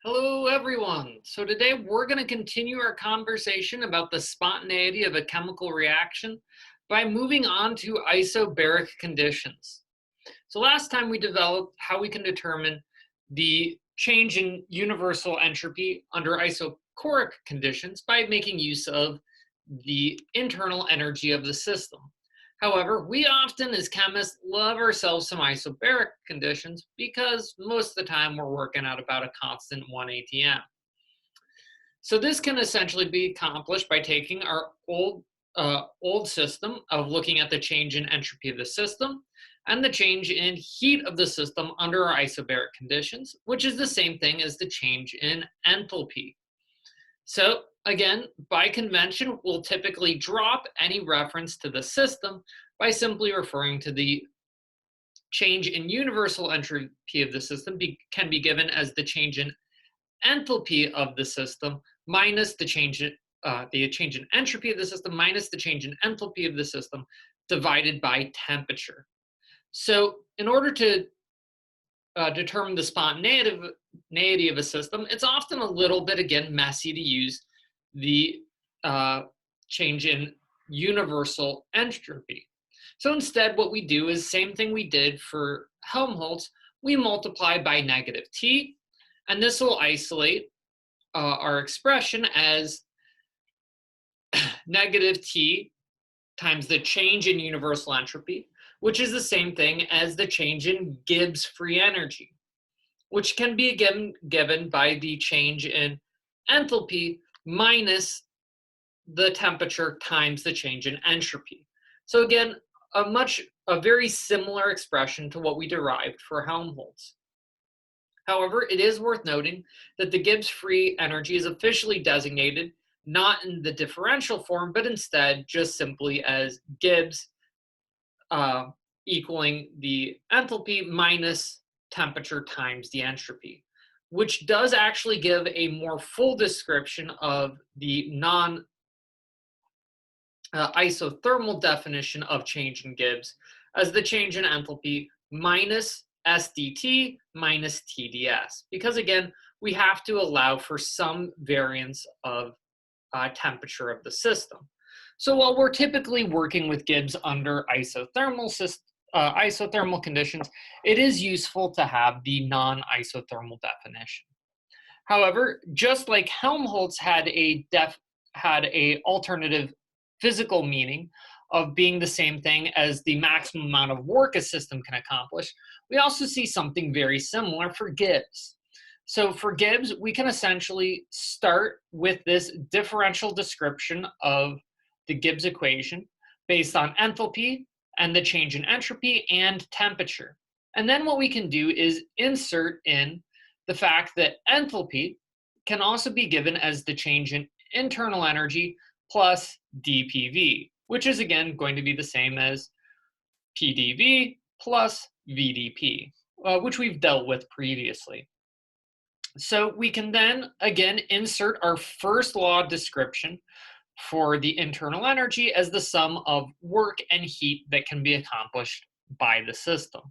Hello, everyone. So today we're going to continue our conversation about the spontaneity of a chemical reaction by moving on to isobaric conditions. So last time we developed how we can determine the change in universal entropy under isochoric conditions by making use of the internal energy of the system. However, we often as chemists love ourselves some isobaric conditions because most of the time we're working at about a constant 1 atm. So this can essentially be accomplished by taking our old system of looking at the change in entropy of the system and the change in heat of the system under our isobaric conditions, which is the same thing as the change in enthalpy. So again, by convention, we'll typically drop any reference to the system by simply referring to the change in universal entropy of the system can be given as the change in enthalpy of the system minus the change in entropy of the system minus the change in enthalpy of the system divided by temperature. So in order to determine the spontaneity of a system, it's often a little bit, again, messy to use the change in universal entropy. So instead, what we do is same thing we did for Helmholtz, we multiply by negative T, and this will isolate our expression as negative T times the change in universal entropy, which is the same thing as the change in Gibbs free energy, which can be again given by the change in enthalpy minus the temperature times the change in entropy. So again, a very similar expression to what we derived for Helmholtz. However, it is worth noting that the Gibbs free energy is officially designated not in the differential form, but instead just simply as Gibbs equaling the enthalpy minus temperature times the entropy, which does actually give a more full description of the isothermal definition of change in Gibbs as the change in enthalpy minus SDT minus TDS, because again, we have to allow for some variance of temperature of the system. So while we're typically working with Gibbs under isothermal conditions, it is useful to have the non-isothermal definition. However, just like Helmholtz had a alternative physical meaning of being the same thing as the maximum amount of work a system can accomplish, we also see something very similar for Gibbs. So for Gibbs, we can essentially start with this differential description of the Gibbs equation based on enthalpy and the change in entropy and temperature. And then what we can do is insert in the fact that enthalpy can also be given as the change in internal energy plus dPV, which is again going to be the same as PdV plus VdP, which we've dealt with previously. So we can then again insert our first law description for the internal energy as the sum of work and heat that can be accomplished by the system.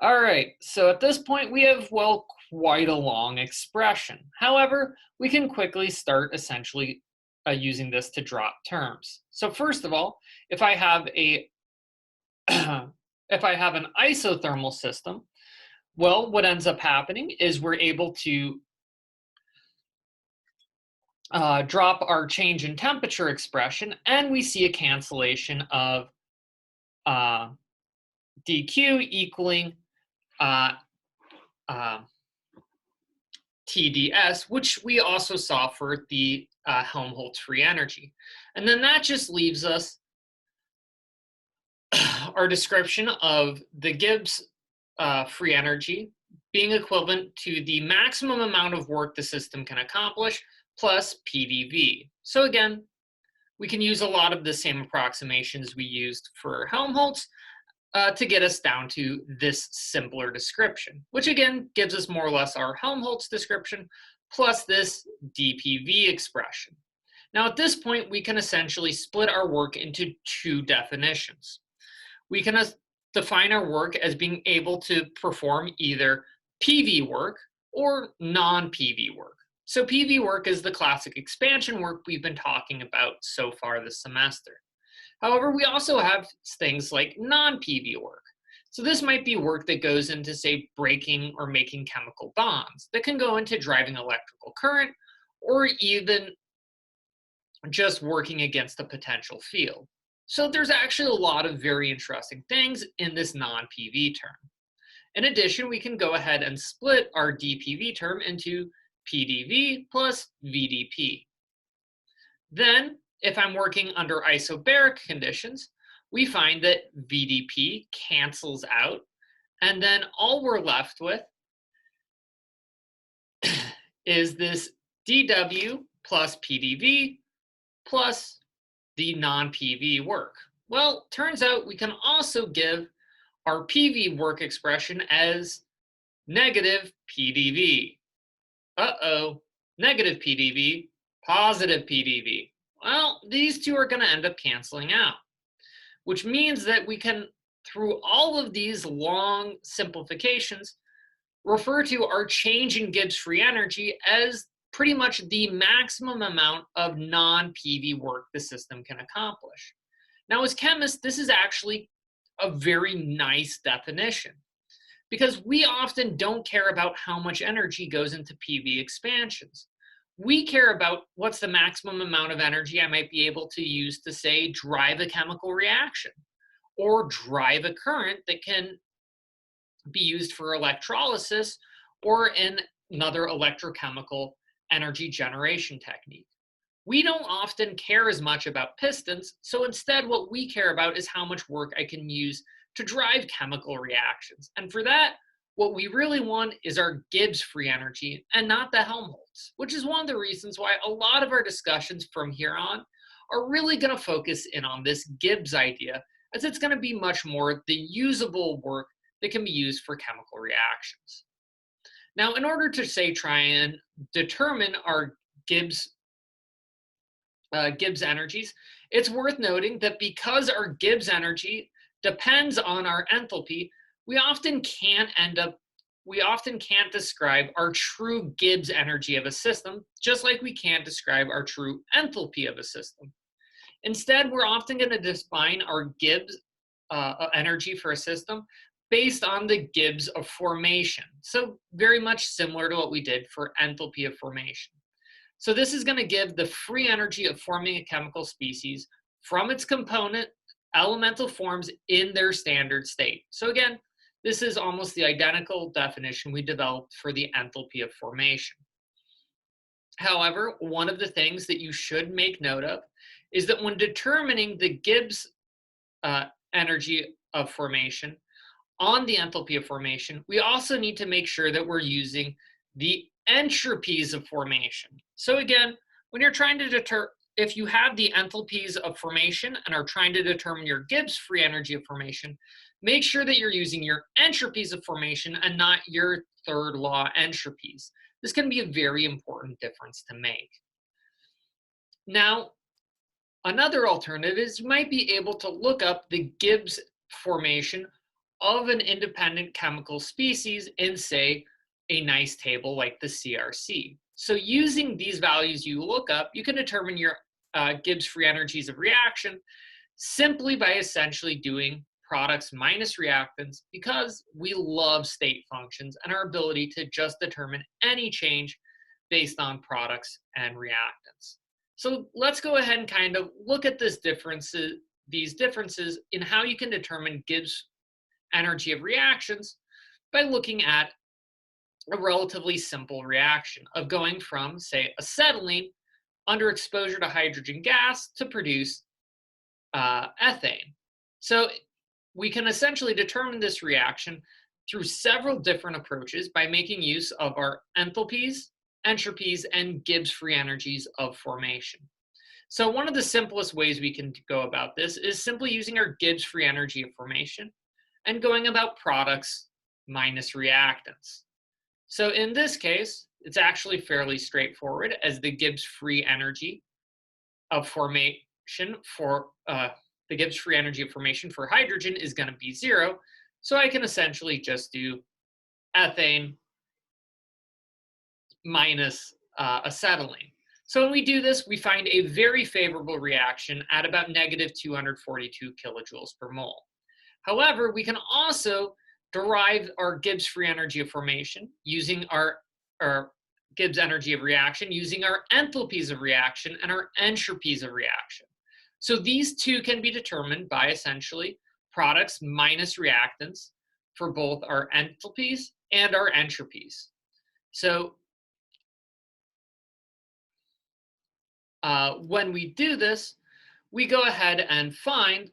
All right, so at this point we have, well, quite a long expression. However, we can quickly start essentially using this to drop terms. So first of all, if I have an isothermal system, well, what ends up happening is we're able to drop our change in temperature expression, and we see a cancellation of dq equaling TdS, which we also saw for the Helmholtz free energy. And then that just leaves us our description of the Gibbs free energy being equivalent to the maximum amount of work the system can accomplish plus PdV. So again, we can use a lot of the same approximations we used for Helmholtz to get us down to this simpler description, which again gives us more or less our Helmholtz description plus this dPV expression. Now at this point, we can essentially split our work into two definitions. We can define our work as being able to perform either PV work, or non-PV work. So PV work is the classic expansion work we've been talking about so far this semester. However, we also have things like non-PV work. So this might be work that goes into, say, breaking or making chemical bonds that can go into driving electrical current or even just working against a potential field. So there's actually a lot of very interesting things in this non-PV term. In addition, we can go ahead and split our DPV term into PDV plus VDP. Then, if I'm working under isobaric conditions, we find that VDP cancels out, and then all we're left with is this DW plus PDV plus the non-PV work. Well, turns out we can also give our PV work expression as negative PDV. Uh-oh, negative PDV, positive PDV. Well, these two are going to end up canceling out, which means that we can, through all of these long simplifications, refer to our change in Gibbs free energy as pretty much the maximum amount of non-PV work the system can accomplish. Now, as chemists, this is actually a very nice definition because we often don't care about how much energy goes into PV expansions. We care about what's the maximum amount of energy I might be able to use to, say, drive a chemical reaction or drive a current that can be used for electrolysis or in another electrochemical energy generation technique. We don't often care as much about pistons, so instead what we care about is how much work I can use to drive chemical reactions. And for that, what we really want is our Gibbs free energy and not the Helmholtz, which is one of the reasons why a lot of our discussions from here on are really going to focus in on this Gibbs idea, as it's going to be much more the usable work that can be used for chemical reactions. Now, in order to, say, try and determine our Gibbs energies, it's worth noting that because our Gibbs energy depends on our enthalpy, we often can't describe our true Gibbs energy of a system, just like we can't describe our true enthalpy of a system. Instead, we're often going to define our Gibbs energy for a system based on the Gibbs of formation. So very much similar to what we did for enthalpy of formation. So this is going to give the free energy of forming a chemical species from its component elemental forms in their standard state. So again, this is almost the identical definition we developed for the enthalpy of formation. However, one of the things that you should make note of is that when determining the Gibbs energy of formation on the enthalpy of formation, we also need to make sure that we're using the entropies of formation. So again, when you're trying to if you have the enthalpies of formation and are trying to determine your Gibbs free energy of formation, make sure that you're using your entropies of formation and not your third law entropies. This can be a very important difference to make. Now, another alternative is you might be able to look up the Gibbs formation of an independent chemical species in, say, a nice table like the CRC. So using these values you look up, you can determine your Gibbs free energies of reaction simply by essentially doing products minus reactants, because we love state functions and our ability to just determine any change based on products and reactants. So let's go ahead and kind of look at these differences in how you can determine Gibbs energy of reactions by looking at a relatively simple reaction of going from, say, acetylene under exposure to hydrogen gas to produce ethane. So we can essentially determine this reaction through several different approaches by making use of our enthalpies, entropies, and Gibbs free energies of formation. So one of the simplest ways we can go about this is simply using our Gibbs free energy of formation and going about products minus reactants. So in this case, it's actually fairly straightforward, as the Gibbs free energy of formation for the Gibbs free energy of formation for hydrogen is going to be 0. So I can essentially just do ethane minus acetylene. So when we do this, we find a very favorable reaction at about negative 242 kilojoules per mole. However, we can also derive our Gibbs free energy of formation using our Gibbs energy of reaction using our enthalpies of reaction and our entropies of reaction. So these two can be determined by essentially products minus reactants for both our enthalpies and our entropies. So when we do this, we go ahead and find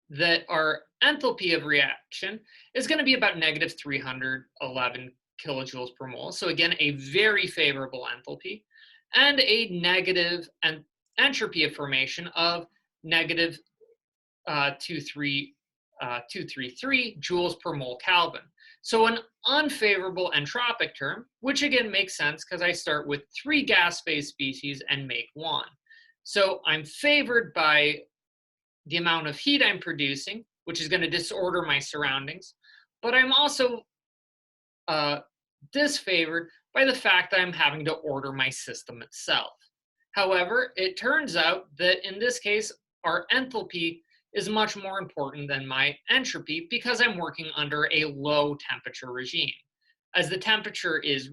that our enthalpy of reaction is going to be about negative 311 kilojoules per mole. So again, a very favorable enthalpy, and a negative entropy of formation of negative 233 joules per mole Kelvin. So an unfavorable entropic term, which again makes sense because I start with 3 gas phase species and make 1. So I'm favored by the amount of heat I'm producing, which is going to disorder my surroundings, but I'm also disfavored by the fact that I'm having to order my system itself. However, it turns out that in this case, our enthalpy is much more important than my entropy because I'm working under a low temperature regime. As the temperature is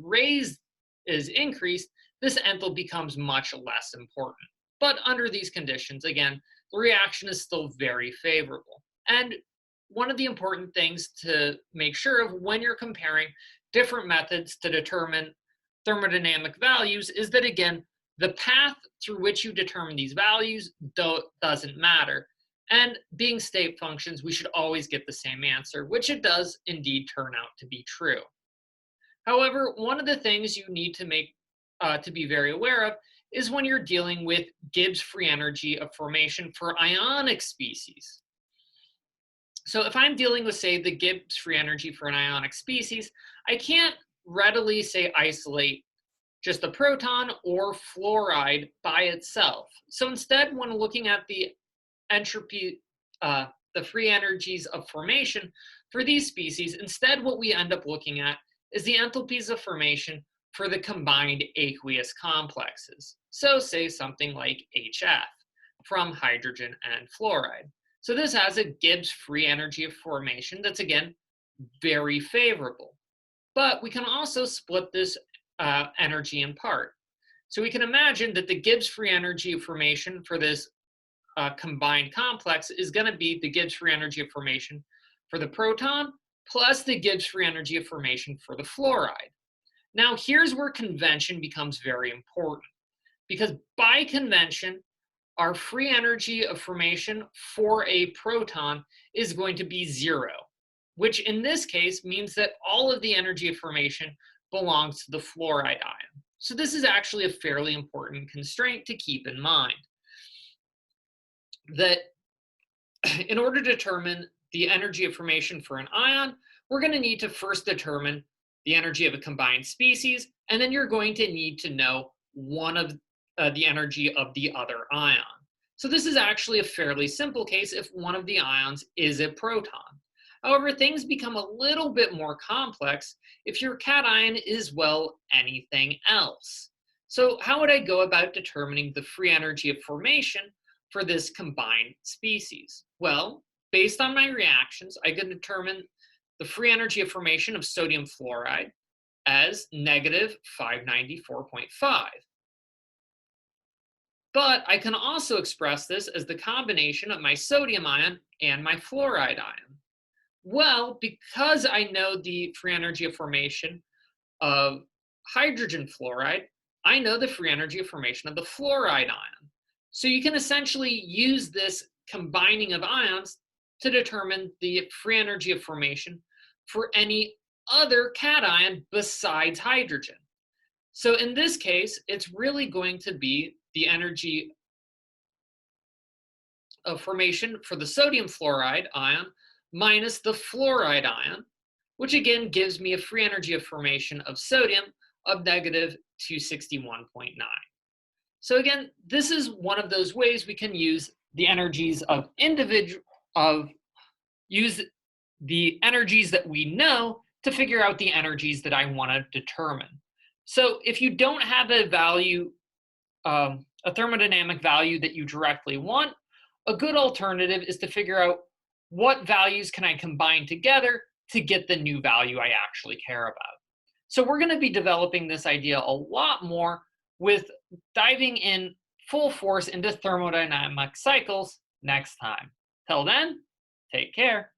increased, this enthalpy becomes much less important. But under these conditions, again, the reaction is still very favorable. And one of the important things to make sure of when you're comparing different methods to determine thermodynamic values is that, again, the path through which you determine these values doesn't matter. And being state functions, we should always get the same answer, which it does indeed turn out to be true. However, one of the things you need to be very aware of is when you're dealing with Gibbs free energy of formation for ionic species. So if I'm dealing with, say, the Gibbs free energy for an ionic species, I can't readily, say, isolate just a proton or fluoride by itself. So instead, when looking at the entropy, the free energies of formation for these species, instead what we end up looking at is the enthalpies of formation for the combined aqueous complexes. So say something like HF from hydrogen and fluoride. So this has a Gibbs free energy of formation that's, again, very favorable. But we can also split this energy in part. So we can imagine that the Gibbs free energy of formation for this combined complex is going to be the Gibbs free energy of formation for the proton plus the Gibbs free energy of formation for the fluoride. Now, here's where convention becomes very important, because by convention, our free energy of formation for a proton is going to be 0, which in this case means that all of the energy of formation belongs to the fluoride ion. So this is actually a fairly important constraint to keep in mind, that in order to determine the energy of formation for an ion, we're going to need to first determine the energy of a combined species, and then you're going to need to know one of the energy of the other ion. So this is actually a fairly simple case if one of the ions is a proton. However, things become a little bit more complex if your cation is, well, anything else. So how would I go about determining the free energy of formation for this combined species? Well, based on my reactions, I can determine the free energy of formation of sodium fluoride as negative 594.5. But I can also express this as the combination of my sodium ion and my fluoride ion. Well, because I know the free energy of formation of hydrogen fluoride, I know the free energy of formation of the fluoride ion. So you can essentially use this combining of ions to determine the free energy of formation for any other cation besides hydrogen. So in this case, it's really going to be the energy of formation for the sodium fluoride ion minus the fluoride ion, which again gives me a free energy of formation of sodium of negative 261.9. So again, this is one of those ways we can use the energies of use the energies that we know to figure out the energies that I want to determine. So if you don't have a value, a thermodynamic value that you directly want, a good alternative is to figure out what values can I combine together to get the new value I actually care about. So we're going to be developing this idea a lot more with diving in full force into thermodynamic cycles next time. Till then, take care.